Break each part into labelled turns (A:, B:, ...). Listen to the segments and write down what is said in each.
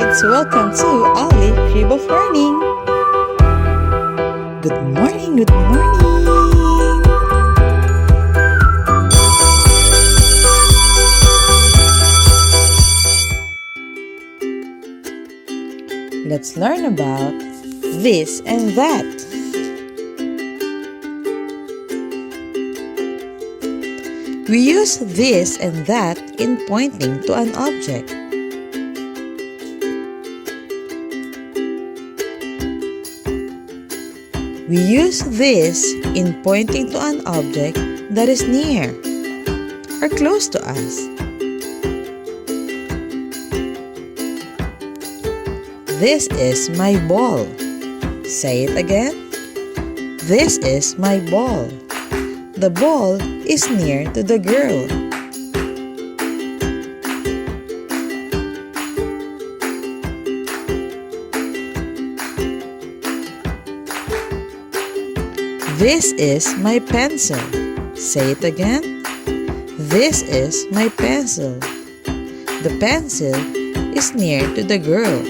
A: kids! Welcome to Ali Crib of Learning! Good morning! Good morning! Let's learn about this and that. We use this and that in pointing to an object. We use this in pointing to an object that is near or close to us. This is my ball. Say it again. This is my ball. The ball is near to the girl. This is my pencil. Say it again. This is my pencil. The pencil is near to the girl.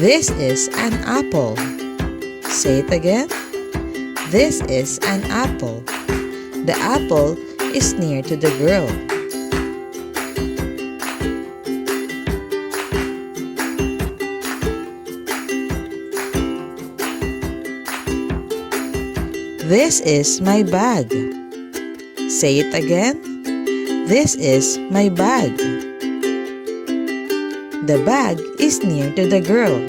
A: This is an apple. Say it again. This is an apple. The apple is near to the girl. This is my bag. Say it again. This is my bag. The bag is near to the girl.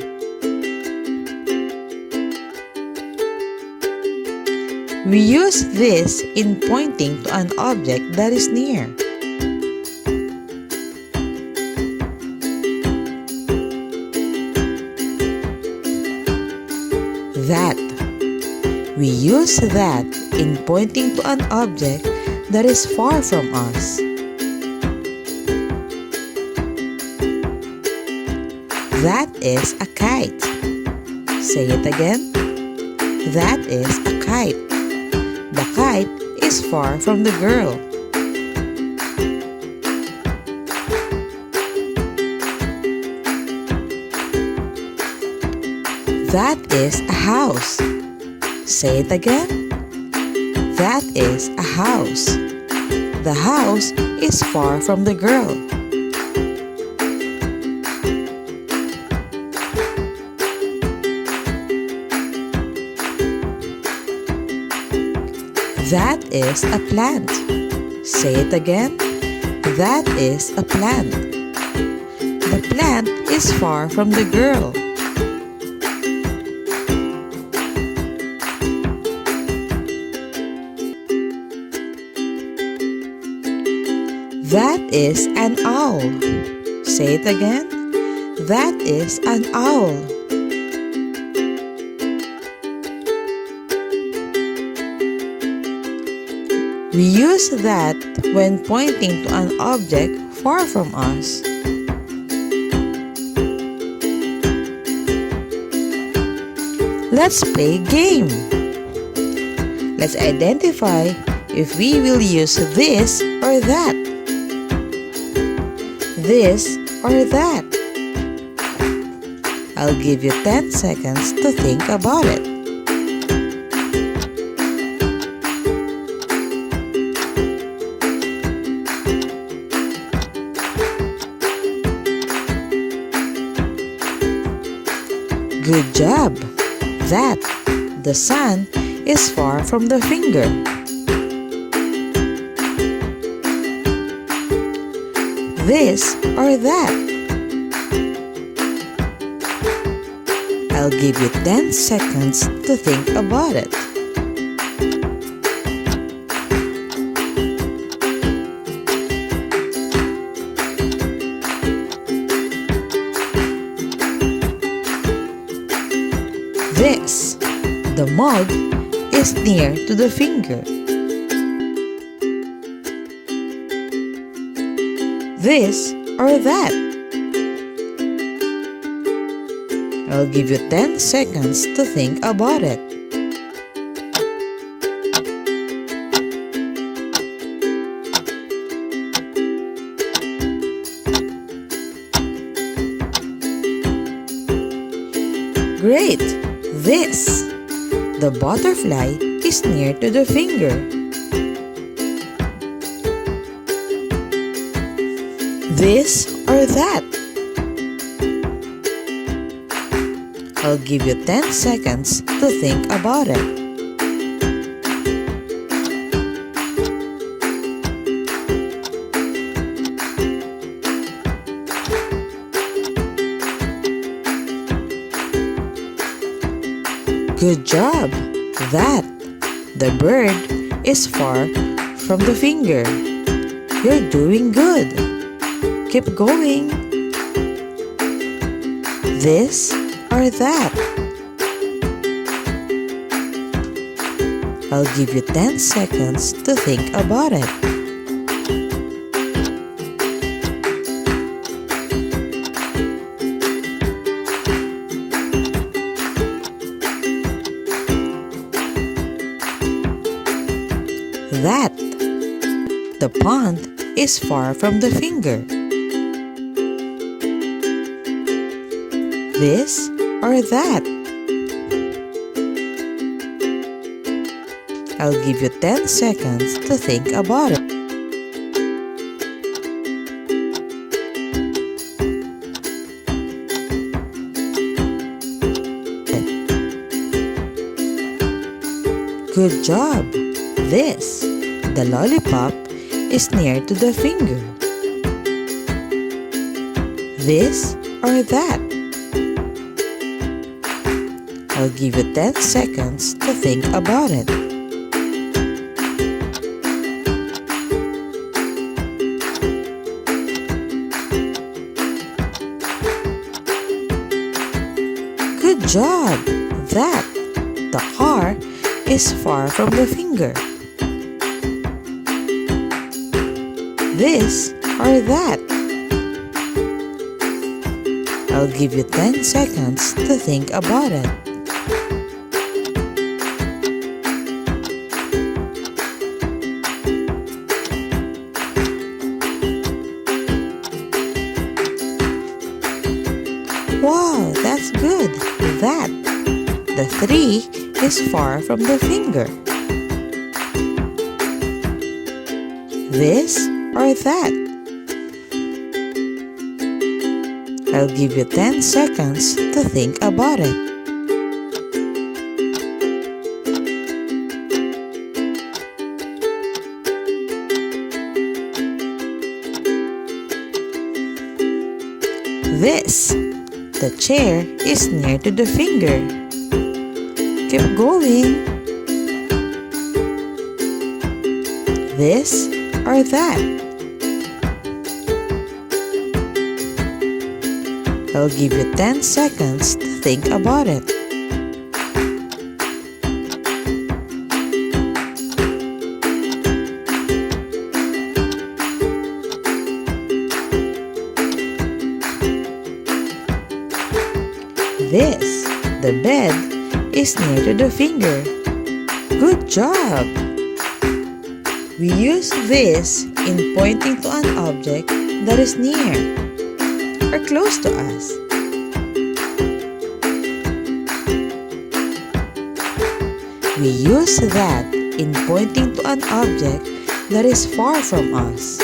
A: We use this in pointing to an object that is near. That. We use that in pointing to an object that is far from us. That is a kite. Say it again. That is a kite. The kite is far from the girl. That is a house. Say it again. That is a house. The house is far from the girl. That is a plant. Say it again. That is a plant. The plant is far from the girl. That is an owl. Say it again. That is an owl. We use that when pointing to an object far from us. Let's play a game. Let's identify if we will use this or that. This or that. I'll give you 10 seconds to think about it. Good job! That. The sun is far from the finger. This or that. I'll give you 10 seconds to think about it. This. The mug is near to the finger. This or that. I'll give you 10 seconds to think about it. Great! This. The butterfly is near to the finger. This or that. I'll give you 10 seconds to think about it. Good job! That. The bird is far from the finger. You're doing good. Keep going. This or that. I'll give you 10 seconds to think about it. That. The pond is far from the finger. This or that. I'll give you 10 seconds to think about it. Good job! This. The lollipop is near to the finger. This or that. I'll give you 10 seconds to think about it. Good job! That. The car is far from the finger. This or that. I'll give you 10 seconds to think about it. Wow, that's good. That. The tree is far from the finger. This or that. I'll give you 10 seconds to think about it. This. The chair is near to the finger. Keep going. This or that. I'll give you 10 seconds to think about it. This. The bed is near to the finger. Good job! We use this in pointing to an object that is near or close to us. We use that in pointing to an object that is far from us.